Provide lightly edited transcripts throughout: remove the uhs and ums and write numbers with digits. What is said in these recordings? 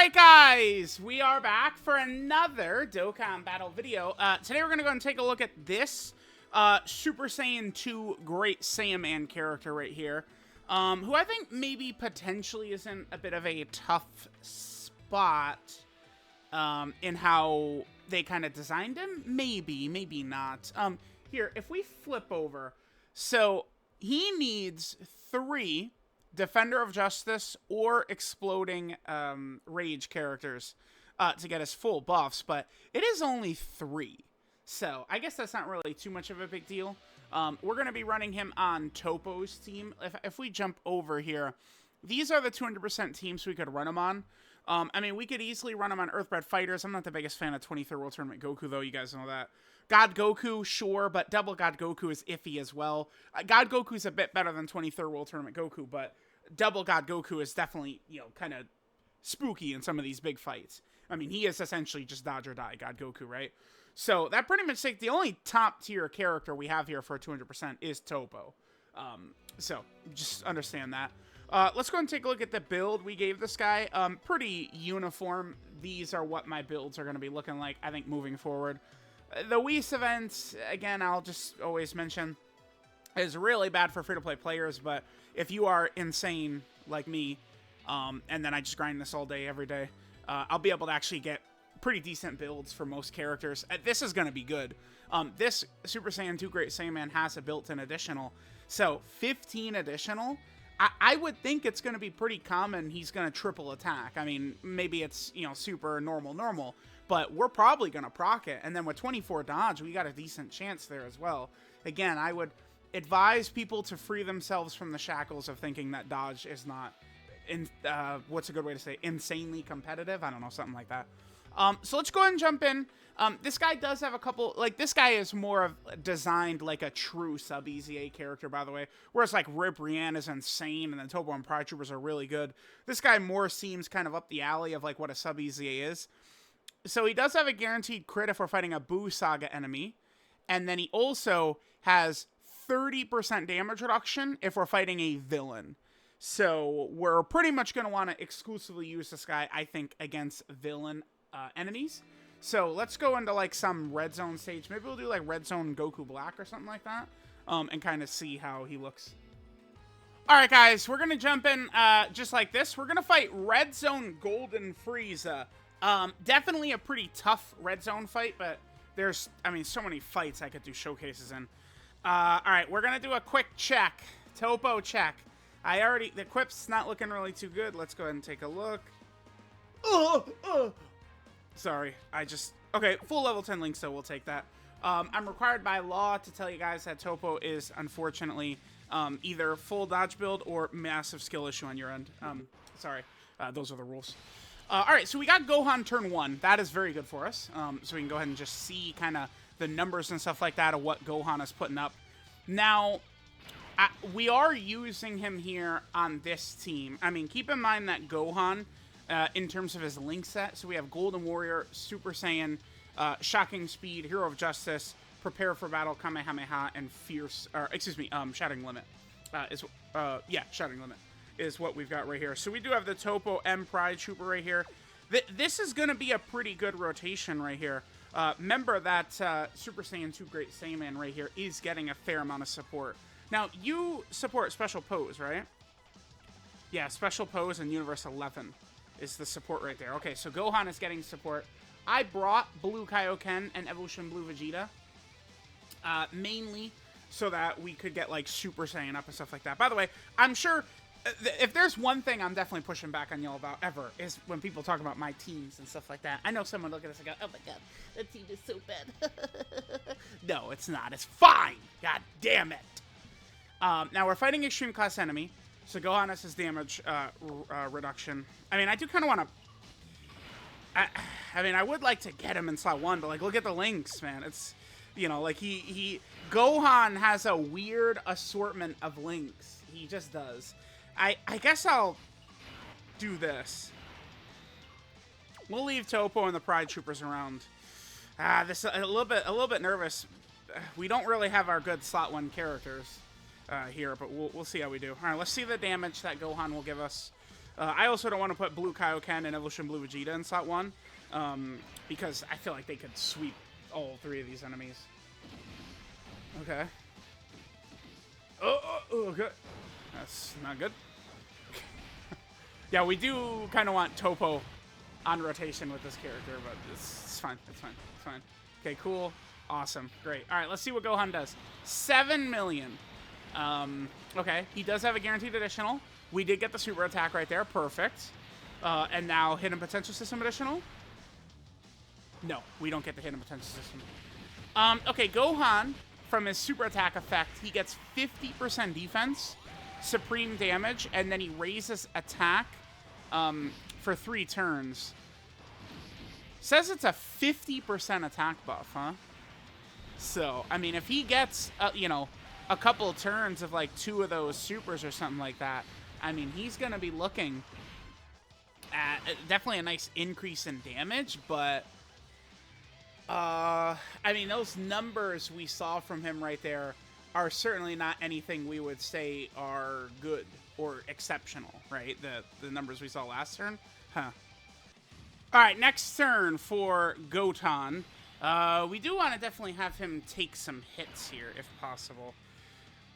Alright guys, we are back for another Dokkan battle video. Today we're going to go and take a look at this Super Saiyan 2 Great Saiyaman character right here. Who I think maybe potentially is in a bit of a tough spot in how they kind of designed him. Maybe, maybe not. Here, if we flip over, so he needs 3 Defender of Justice or Exploding Rage characters to get his full buffs, but it is only 3. So I guess that's not really too much of a big deal. We're going to be running him on Topo's team. If we jump over here, these are the 200% teams we could run him on. I mean, we could easily run him on Earthbred Fighters. I'm not the biggest fan of 23rd World Tournament Goku, though. You guys know that. God Goku, sure, but Double God Goku is iffy as well. God Goku is a bit better than 23rd World Tournament Goku, but Double God Goku is definitely, you know, kind of spooky in some of these big fights. I mean, he is essentially just dodge or die, God Goku, right? So that pretty much the only top tier character we have here for 200% is Topo. So just understand that. Let's go and take a look at the build we gave this guy. Pretty uniform. These are what my builds are going to be looking like, I think, moving forward. The Whis event, again, I'll just always mention, is really bad for free-to-play players, but if you are insane like me, and then I just grind this all day, every day, I'll be able to actually get pretty decent builds for most characters. This is going to be good. This Super Saiyan 2 Great Saiyaman has a built-in additional, so 15 additional. I would think it's going to be pretty common he's going to triple attack. I mean, maybe it's, you know, super normal, but we're probably going to proc it. And then with 24 dodge, we got a decent chance there as well. Again, I would advise people to free themselves from the shackles of thinking that dodge is not, what's a good way to say, insanely competitive? I don't know, something like that. So let's go ahead and jump in. This guy does have a couple, like, this guy is more of designed like a true sub-EZA character, by the way. Whereas, like, Rip Rian is insane, and then Topo and Pride Troopers are really good. This guy more seems kind of up the alley of, like, what a sub-EZA is. So he does have a guaranteed crit if we're fighting a Buu Saga enemy. And then he also has 30% damage reduction if we're fighting a villain. So we're pretty much going to want to exclusively use this guy, I think, against villain enemies. So let's go into like some red zone stage. Maybe we'll do like red zone Goku Black or something like that, and kind of see how he looks. All right, guys, we're gonna jump in just like this. We're gonna fight red zone Golden Frieza. Definitely a pretty tough red zone fight, but there's, I mean, so many fights I could do showcases in. All right, we're gonna do a quick check. Topo check. The equip's not looking really too good. Let's go ahead and take a look. Sorry, okay, full level 10 Link, so we'll take that. I'm required by law to tell you guys that Topo is, unfortunately, either full dodge build or massive skill issue on your end. Sorry, those are the rules. Alright, so we got Gohan turn 1. That is very good for us. So we can go ahead and just see kind of the numbers and stuff like that of what Gohan is putting up. Now, we are using him here on this team. I mean, keep in mind that Gohan, in terms of his link set, so we have Golden Warrior, Super Saiyan, Shocking Speed, Hero of Justice, Prepare for Battle, Kamehameha, and Shattering Limit. Shattering Limit is what we've got right here. So we do have the Topo M Pride Trooper right here. This is going to be a pretty good rotation right here. Remember that Super Saiyan 2 Great Saiyaman right here is getting a fair amount of support. Now, you support Special Pose, right? Yeah, Special Pose and Universe 11 is the support right there. Okay, so Gohan is getting support. I brought Blue Kaioken and Evolution Blue Vegeta, mainly so that we could get, like, Super Saiyan up and stuff like that. By the way, I'm sure, if there's one thing I'm definitely pushing back on y'all about ever, is when people talk about my teams and stuff like that. I know someone look at us and go, oh my god, that team is so bad. No, it's not. It's fine. God damn it. Now, we're fighting Extreme Class Enemy. So Gohan has his damage reduction. I mean, I do kind of want to... I mean, I would like to get him in slot 1, but, like, look at the links, man. It's, you know, like, Gohan has a weird assortment of links. He just does. I guess I'll do this. We'll leave Topo and the Pride Troopers around. This a little bit nervous. We don't really have our good slot 1 characters here, but we'll see how we do. All right, let's see the damage that Gohan will give us. I also don't want to put Blue Kaioken and Evolution Blue Vegeta in slot 1, because I feel like they could sweep all 3 of these enemies. Okay. Oh, okay. That's not good. Yeah, we do kind of want Topo on rotation with this character, but it's fine. It's fine. It's fine. Okay, cool. Awesome. Great. All right, let's see what Gohan does. 7 million. Okay, he does have a guaranteed additional. We did get the super attack right there. Perfect. And now hidden potential system additional. No, we don't get the hidden potential system. Okay, Gohan, from his super attack effect, he gets 50% defense, supreme damage, and then he raises attack for 3 turns. Says it's a 50% attack buff, huh? So, I mean, if he gets, you know, a couple turns of like 2 of those supers or something like that, I mean, he's going to be looking at definitely a nice increase in damage, but I mean, those numbers we saw from him right there are certainly not anything we would say are good or exceptional, right? The numbers we saw last turn? Huh. All right, next turn for Goten. We do want to definitely have him take some hits here, if possible.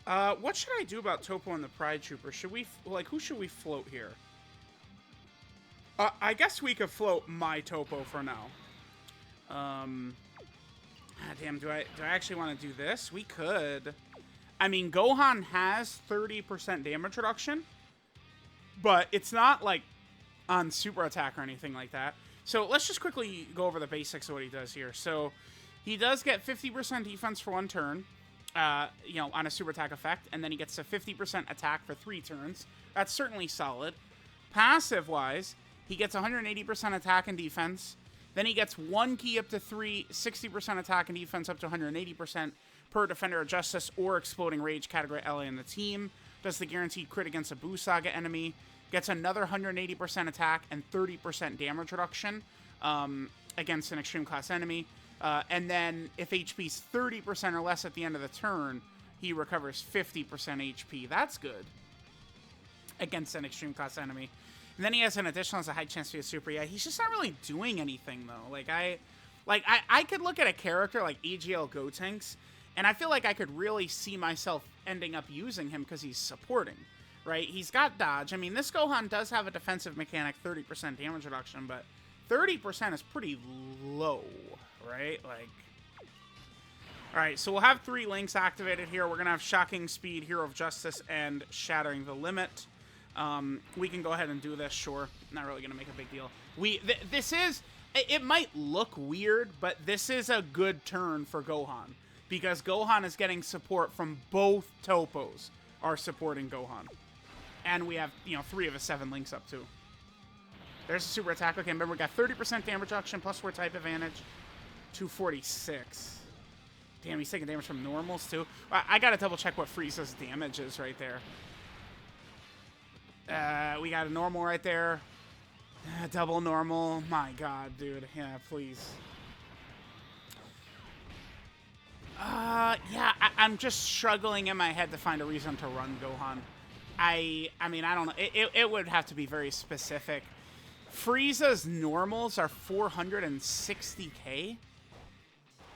What should I do about Topo and the Pride Trooper? Should we, like, who should we float here? I guess we could float my Topo for now. Damn, do I actually want to do this? We could. I mean, Gohan has 30% damage reduction, but it's not, like, on super attack or anything like that. So let's just quickly go over the basics of what he does here. So he does get 50% defense for 1 turn, you know, on a super attack effect, and then he gets a 50% attack for 3 turns. That's certainly solid. Passive-wise, he gets 180% attack and defense. Then he gets 1 ki up to 3, 60% attack and defense up to 180% per Defender of Justice or Exploding Rage category ally in the team. Does the guaranteed crit against a Buu Saga enemy. Gets another 180% attack and 30% damage reduction against an extreme class enemy. And then if HP's 30% or less at the end of the turn, he recovers 50% HP. That's good against an extreme class enemy. And then he has an additional, has a high chance to be a super. Yeah, he's just not really doing anything, though. I could look at a character like EGL Gotenks, and I feel like I could really see myself ending up using him because he's supporting, right? He's got dodge. I mean, this Gohan does have a defensive mechanic, 30% damage reduction, but 30% is pretty low, right? Like, all right, so we'll have 3 links activated here. We're going to have Shocking Speed, Hero of Justice, and Shattering the Limit. We can go ahead and do this, sure. Not really going to make a big deal. This is, it might look weird, but this is a good turn for Gohan. Because Gohan is getting support from both Topos are supporting Gohan. And we have, you know, 3 of his 7 links up too. There's a super attack. Okay, remember we got 30% damage reduction plus 4 type advantage. 246. Damn, he's taking damage from normals too. I gotta double check what Frieza's damage is right there. We got a normal right there. Double normal. My god, dude. Yeah, please. Yeah, I'm just struggling in my head to find a reason to run Gohan. I mean, I don't know. It would have to be very specific. Frieza's normals are 460k.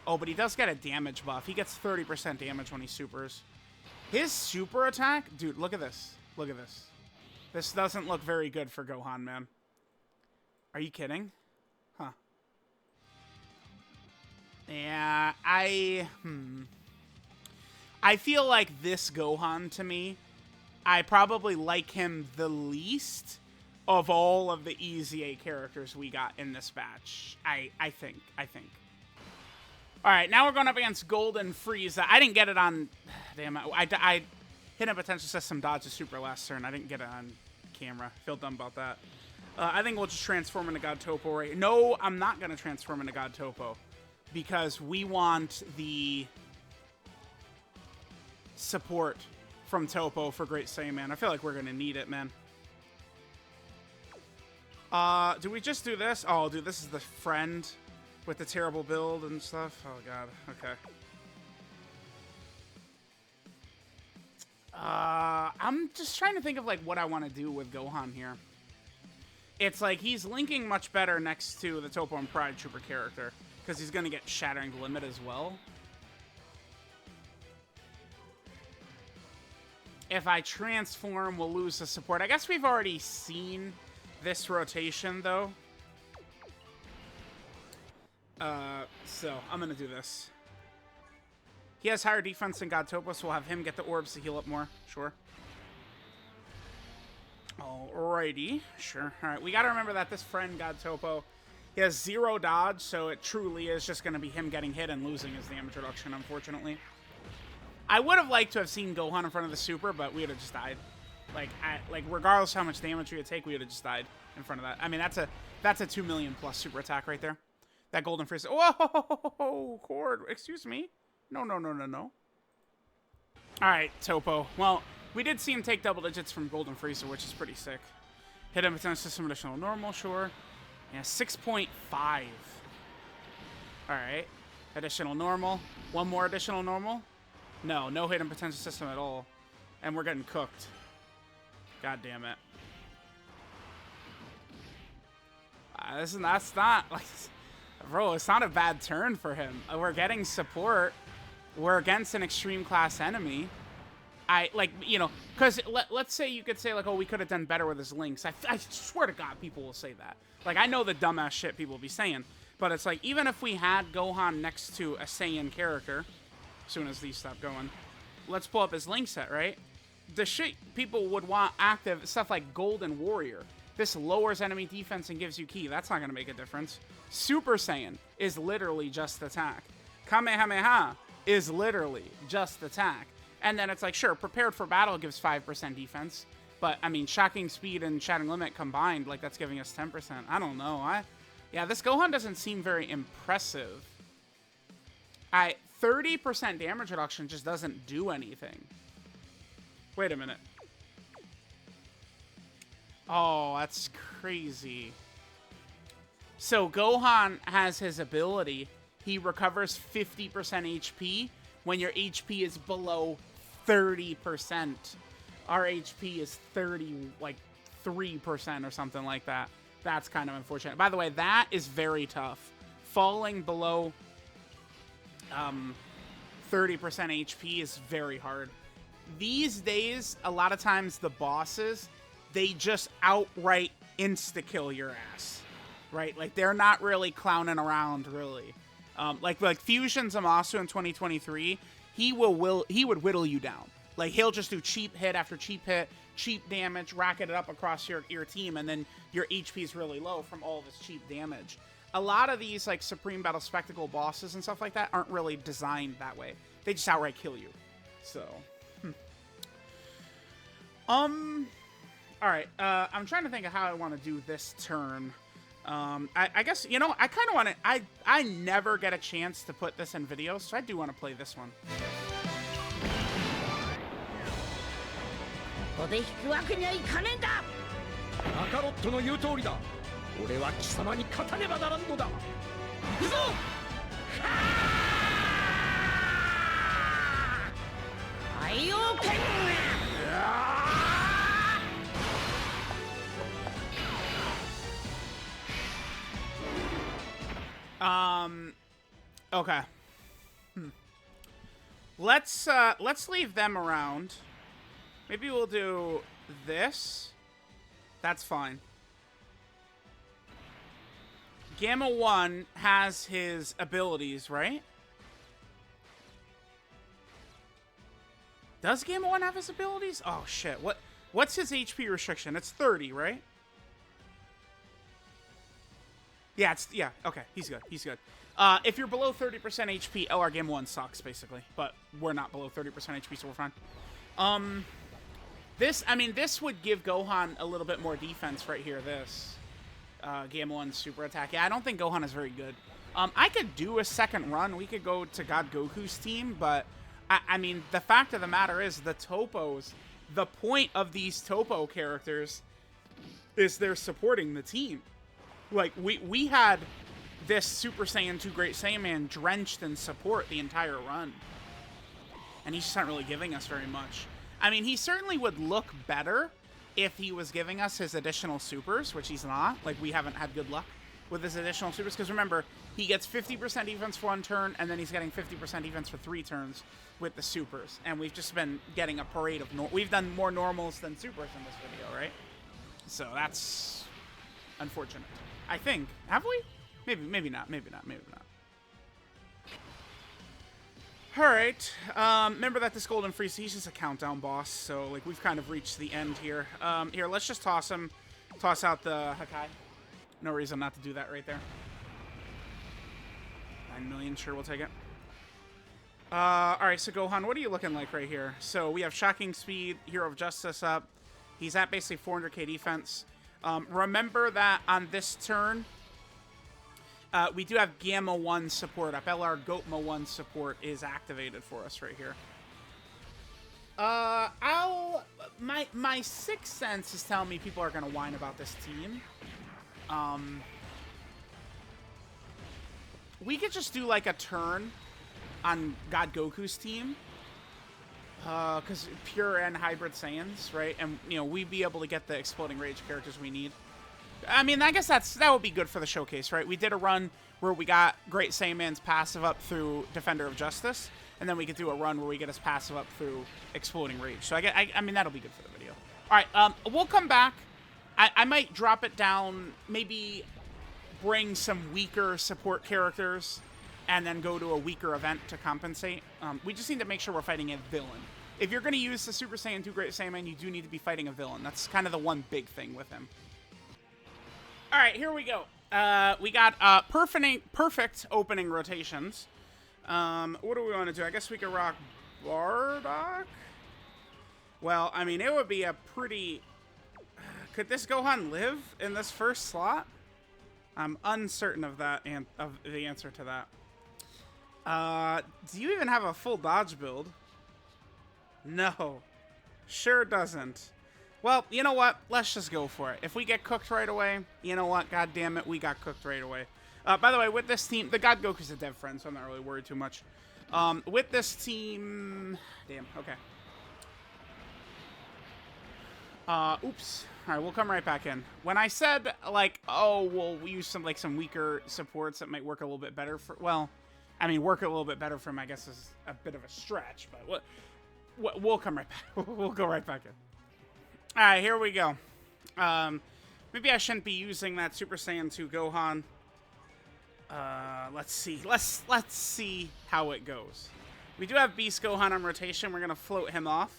Oh, but he does get a damage buff. He gets 30% damage when he supers. His super attack? Dude, look at this. Look at this. This doesn't look very good for Gohan, man. Are you kidding? Huh. Yeah, I feel like this Gohan, to me, I probably like him the least of all of the EZA characters we got in this batch. I think. All right, now we're going up against Golden Frieza. I didn't get it on... Damn it. I hit a potential system dodge a super last turn. I didn't get it on camera. I feel dumb about that. I think we'll just transform into God Topo right... No, I'm not going to transform into God Topo. Because we want the support from Topo for Great Saiyaman. I feel like we're going to need it, man. Do we just do this? Oh, dude, this is the friend with the terrible build and stuff. Oh, God. Okay. I'm just trying to think of, like, what I want to do with Gohan here. it's like he's linking much better next to the Topo and Pride Trooper character, because he's going to get Shattering Limit as well. If I transform, we'll lose the support. I guess we've already seen this rotation, though. So I'm going to do this. He has higher defense than God Topo, so we'll have him get the orbs to heal up more. Sure. Alrighty. Sure. Alright, we got to remember that this friend, God Topo, he has 0 dodge, so it truly is just going to be him getting hit and losing his damage reduction, unfortunately. I would have liked to have seen Gohan in front of the super, but we would have just died. Like regardless how much damage we would take, we would have just died in front of that. I mean, that's a 2 million plus super attack right there. That golden freeze. Whoa, Cord. Excuse me. No. All right, Topo. Well, we did see him take double digits from Golden Freezer, which is pretty sick. Hit him potential system additional normal, sure. Yeah, 6.5. All right. Additional normal. One more additional normal. No hit and potential system at all. And we're getting cooked. God damn it. That's not, like, bro, it's not a bad turn for him. We're getting support. We're against an extreme class enemy. Because let's say you could say, like, oh, we could have done better with his links. I swear to God, people will say that. Like, I know the dumbass shit people will be saying. But it's like, even if we had Gohan next to a Saiyan character, as soon as these stop going, let's pull up his link set, right? The shit people would want active, stuff like Golden Warrior. This lowers enemy defense and gives you ki. That's not going to make a difference. Super Saiyan is literally just attack. Kamehameha is literally just attack. And then it's like, sure, Prepared for Battle gives 5% defense. But, I mean, Shocking Speed and Shattering Limit combined, like, that's giving us 10%. I don't know. Yeah, this Gohan doesn't seem very impressive. 30% damage reduction just doesn't do anything. Wait a minute. Oh, that's crazy. So Gohan has his ability. He recovers 50% HP when your HP is below 30%. Our HP is 3% or something like that. That's kind of unfortunate. By the way, that is very tough. Falling below 30% HP is very hard. These days, a lot of times the bosses, they just outright insta-kill your ass, right? Like, they're not really clowning around, really. Like Fusion Zamasu in 2023, he would whittle you down. Like, he'll just do cheap hit after cheap hit, cheap damage, racket it up across your team, and then your HP is really low from all this cheap damage. A lot of these, like, Supreme Battle Spectacle bosses and stuff like that aren't really designed that way. They just outright kill you. So, Alright, I'm trying to think of how I want to do this turn. I guess, you know, I kind of want to... I never get a chance to put this in videos, so I do want to play this one. Okay. Let's leave them around. Maybe we'll do this. That's fine. Gamma 1 has his abilities, right? Does Gamma 1 have his abilities? Oh, shit. What's his HP restriction? It's 30, right? Yeah, okay. He's good. If you're below 30% HP, oh, our Gamma 1 sucks, basically. But we're not below 30% HP, so we're fine. This would give Gohan a little bit more defense right here, this. Gamma 1 super attack. Yeah, I don't think Gohan is very good. I could do a second run. We could go to God Goku's team, but, I mean, the fact of the matter is, the Topos, the point of these Topo characters is they're supporting the team. Like, we had this Super Saiyan 2 Great Saiyaman drenched in support the entire run. And he's just not really giving us very much. I mean, he certainly would look better if he was giving us his additional supers, which he's not. Like, we haven't had good luck with his additional supers, because remember, he gets 50% defense for 1 turn, and then he's getting 50% defense for 3 turns with the supers. And we've just been getting a parade of... We've done more normals than supers in this video, right? So that's unfortunate. I think. Have we? Maybe not. Alright, remember that this Golden Freeze, he's just a countdown boss, so, like, we've kind of reached the end here. Here, let's just toss him. Toss out the Hakai. No reason not to do that right there. 9 million, sure, we'll take it. Alright, so Gohan, what are you looking like right here? So, we have Shocking Speed, Hero of Justice up. He's at basically 400k defense. Remember that on this turn... we do have Gamma 1 support up. LR Gotma 1 support is activated for us right here. My sixth sense is telling me people are going to whine about this team. We could just do like a turn on God Goku's team. Because pure and hybrid Saiyans, right? And, you know, we'd be able to get the Exploding Rage characters we need. I mean, I guess that would be good for the showcase, right? We did a run where we got Great Saiyaman's passive up through Defender of Justice, and then we could do a run where we get his passive up through Exploding Rage. So I mean, that'll be good for the video. All right, we'll come back. I might drop it down, maybe bring some weaker support characters, and then go to a weaker event to compensate. We just need to make sure we're fighting a villain. If you're going to use the Super Saiyan 2 Great Saiyaman, you do need to be fighting a villain. That's kind of the one big thing with him. All right, here we go. We got perfect opening rotations. What do we want to do? I guess we could rock Bardock? Well, I mean, it would be a pretty... Could this Gohan live in this first slot? I'm uncertain of that and of the answer to that. Do you even have a full dodge build? No. Sure doesn't. Well, you know what? Let's just go for it. If we get cooked right away, you know what? God damn it, we got cooked right away. By the way, with this team, the God Goku's a dev friend, so I'm not really worried too much. With this team... Damn, okay. Oops. All right, we'll come right back in. When I said, like, oh, we'll use some weaker supports that might work a little bit better for... Well, I mean, work a little bit better for him, I guess, is a bit of a stretch, but we'll come right back. We'll go right back in. All right, here we go. Maybe I shouldn't be using that Super Saiyan 2 Gohan. Let's see. Let's see how it goes. We do have Beast Gohan on rotation. We're gonna float him off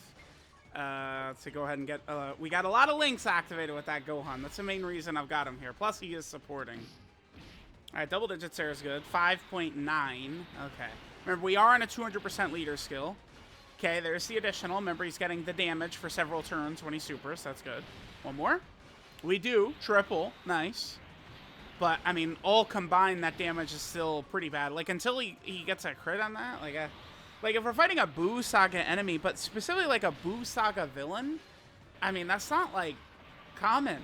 to go ahead and get. We got a lot of links activated with that Gohan. That's the main reason I've got him here. Plus, he is supporting. All right, double digits there is good. 5.9. Okay. Remember, we are on a 200% leader skill. Okay, there's the additional. Remember, he's getting the damage for several turns when he supers. That's good. One more. We do. Triple. Nice. But, I mean, all combined, that damage is still pretty bad. Like, until he gets a crit on that, like, if we're fighting a Buu Saga enemy, but specifically, like, a Buu Saga villain, I mean, that's not, like, common.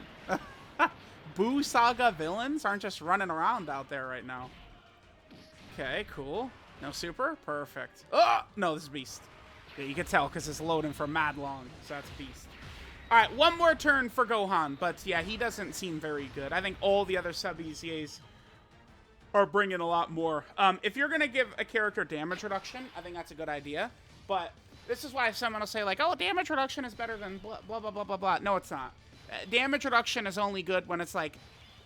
Buu Saga villains aren't just running around out there right now. Okay, cool. No super? Perfect. Oh! No, this is Beast. Yeah, you can tell because it's loading for mad long, so that's Beast. All right, one more turn for Gohan, but yeah, he doesn't seem very good. I think all the other sub-EZAs are bringing a lot more. If you're going to give a character damage reduction, I think that's a good idea, but this is why someone will say, like, oh, damage reduction is better than blah, blah, blah, blah, blah, blah. No, it's not. Damage reduction is only good when it's, like,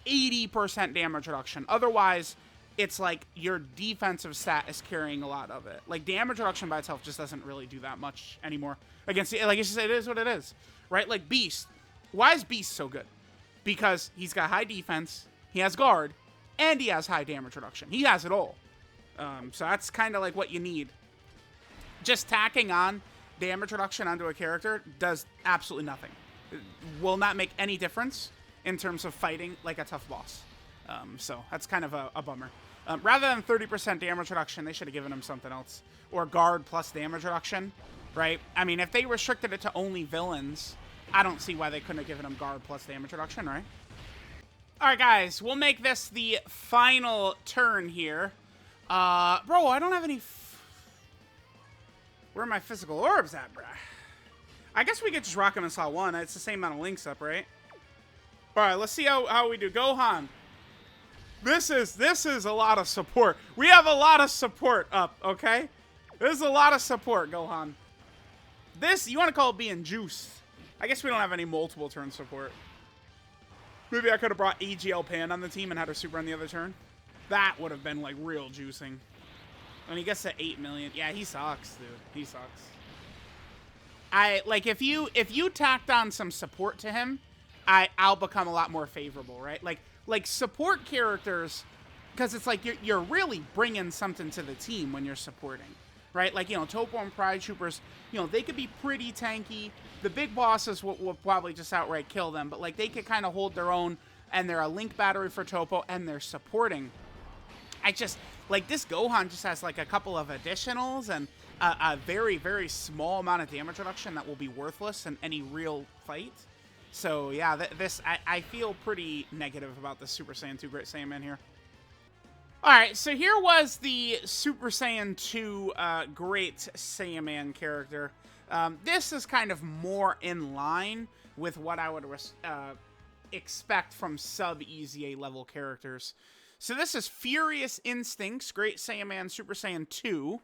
80% damage reduction. Otherwise, it's like your defensive stat is carrying a lot of it. Like, damage reduction by itself just doesn't really do that much anymore. Against, like, it's just, it is what it is. Right? Like, Beast. Why is Beast so good? Because he's got high defense, he has guard, and he has high damage reduction. He has it all. So that's kind of like what you need. Just tacking on damage reduction onto a character does absolutely nothing. It will not make any difference in terms of fighting like a tough boss. So that's kind of a bummer. Rather than 30% damage reduction, they should have given him something else. Or guard plus damage reduction, right? I mean, if they restricted it to only villains, I don't see why they couldn't have given him guard plus damage reduction, right? All right, guys, we'll make this the final turn here. Bro, I don't have any... Where are my physical orbs at, bruh? I guess we could just rock him in slot 1. It's the same amount of links up, right? All right, let's see how we do. Gohan. This is a lot of support. We have a lot of support up, okay? There's a lot of support, Gohan. This, you want to call it being juiced. I guess we don't have any multiple turn support. Maybe I could have brought AGL Pan on the team and had her super on the other turn. That would have been, like, real juicing. When he gets to 8 million. Yeah, he sucks, dude. He sucks. Like, if you tacked on some support to him, I'll become a lot more favorable, right? Like support characters, because it's like you're really bringing something to the team when you're supporting, right? Like, you know, Topo and Pride Troopers, you know, they could be pretty tanky. The big bosses will probably just outright kill them, but, like, they could kind of hold their own, and they're a link battery for Topo, and they're supporting. I just, like, this Gohan just has, like, a couple of additionals and a very, very small amount of damage reduction that will be worthless in any real fight. So, yeah, I feel pretty negative about the Super Saiyan 2 Great Saiyaman here. Alright, so here was the Super Saiyan 2 Great Saiyaman character. This is kind of more in line with what I would expect from sub-EZA level characters. So this is Furious Instincts, Great Saiyaman, Super Saiyan 2.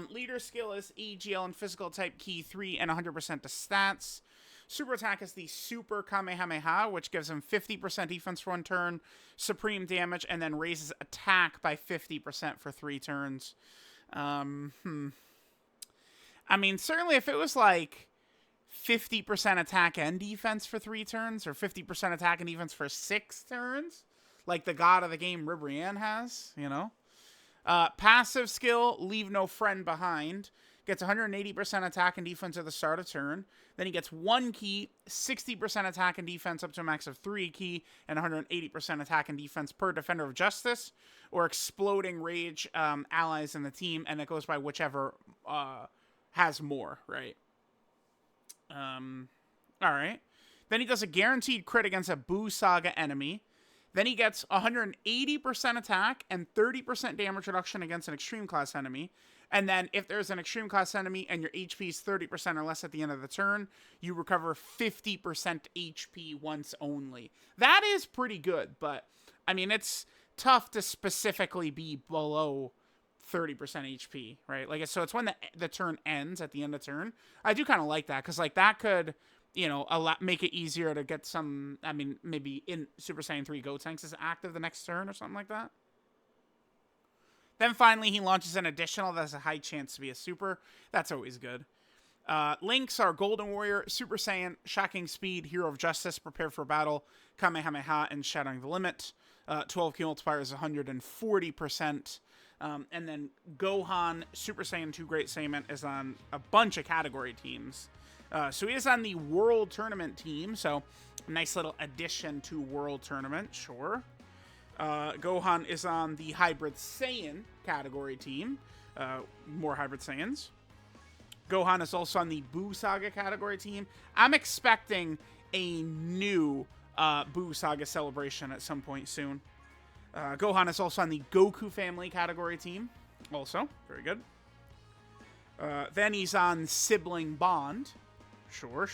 Leader skill is EGL and physical type key 3 and 100% to stats. Super attack is the Super Kamehameha, which gives him 50% defense for 1 turn, supreme damage, and then raises attack by 50% for 3 turns. I mean, certainly if it was like 50% attack and defense for 3 turns, or 50% attack and defense for 6 turns, like the god of the game Ribrianne has, you know? Passive skill, Leave No Friend Behind. Gets 180% attack and defense at the start of turn. Then he gets 1 key, 60% attack and defense up to a max of 3 key, and 180% attack and defense per Defender of Justice, or Exploding Rage allies in the team, and it goes by whichever has more, right? Alright. Then he does a guaranteed crit against a Buu Saga enemy. Then he gets 180% attack and 30% damage reduction against an extreme class enemy. And then if there's an extreme class enemy and your HP is 30% or less at the end of the turn, you recover 50% HP once only. That is pretty good, but I mean, it's tough to specifically be below 30% HP, right? Like, so it's when the turn ends at the end of turn. I do kind of like that, because like that could, you know, make it easier to get some, I mean, maybe in Super Saiyan 3 Gotenks is active the next turn or something like that. Then finally, he launches an additional that has a high chance to be a super. That's always good. Links are Golden Warrior, Super Saiyan, Shocking Speed, Hero of Justice, Prepare for Battle, Kamehameha, and Shattering the Limit. 12 key multiplier is 140%. And then Gohan, Super Saiyan 2 Great Saiyaman, is on a bunch of category teams. So he is on the World Tournament team, so nice little addition to World Tournament, sure. Gohan is on the Hybrid Saiyan category team. More Hybrid Saiyans. Gohan is also on the Buu Saga category team. I'm expecting a new Buu Saga celebration at some point soon. Gohan is also on the Goku family category team. Also, very good. Then he's on Sibling Bond. Sure.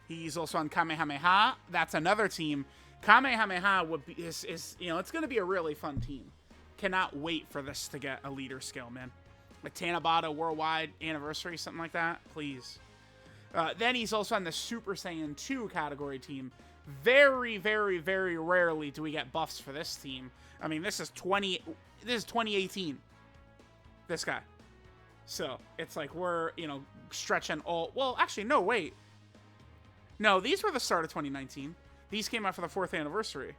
He's also on Kamehameha. That's another team. Kamehameha would be is you know, it's going to be a really fun team. Cannot wait for this to get a leader skill, man. Like Tanabata Worldwide Anniversary, something like that, please. Then he's also on the Super Saiyan 2 category team. Very, very, very rarely do we get buffs for this team. I mean, this is 2018. This guy. So, it's like we're, you know, stretching all... Well, actually, no, wait. No, these were the start of 2019. These came out for the 4th anniversary.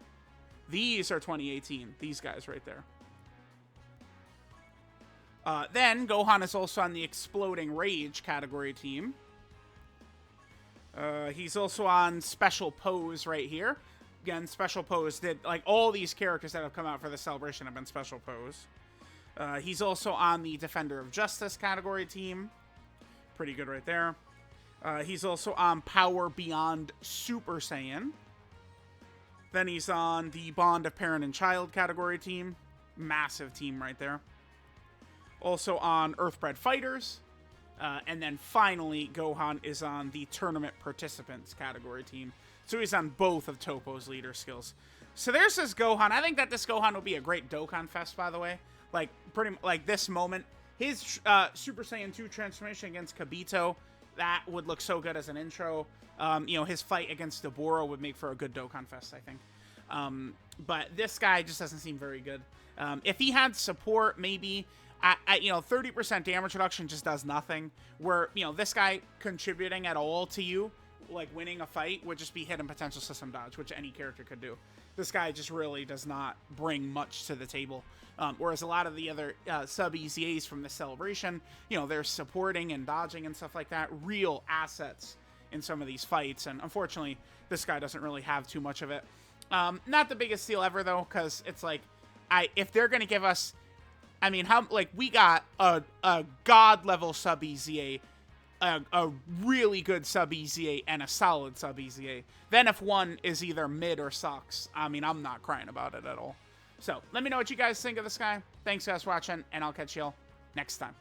These are 2018. These guys right there. Then, Gohan is also on the Exploding Rage category team. He's also on Special Pose right here. Again, Special Pose did... Like, all these characters that have come out for the celebration have been Special Pose. He's also on the Defender of Justice category team. Pretty good right there. He's also on Power Beyond Super Saiyan. Then he's on the Bond of Parent and Child category team. Massive team right there. Also on Earthbred Fighters. And then finally, Gohan is on the tournament participants category team. So he's on both of Toppo's leader skills. So there's this Gohan. I think that this Gohan will be a great Dokkan Fest, by the way. Like, this moment. His Super Saiyan 2 transformation against Kibito, that would look so good as an intro. You know, his fight against Deborah would make for a good Dokkan Fest, I think. But this guy just doesn't seem very good. If he had support, maybe, you know, 30% damage reduction just does nothing. Where, you know, this guy contributing at all to you, like winning a fight, would just be hidden potential system dodge, which any character could do. This guy just really does not bring much to the table. Whereas a lot of the other sub-EZAs from the celebration, you know, they're supporting and dodging and stuff like that. Real assets in some of these fights. And unfortunately, this guy doesn't really have too much of it. Not the biggest deal ever, though, because it's like, if they're going to give us, I mean, we got a god-level sub-EZA, a really good sub-EZA, and a solid sub-EZA. Then if one is either mid or sucks, I mean, I'm not crying about it at all. So, let me know what you guys think of this guy. Thanks, guys, for watching, and I'll catch y'all next time.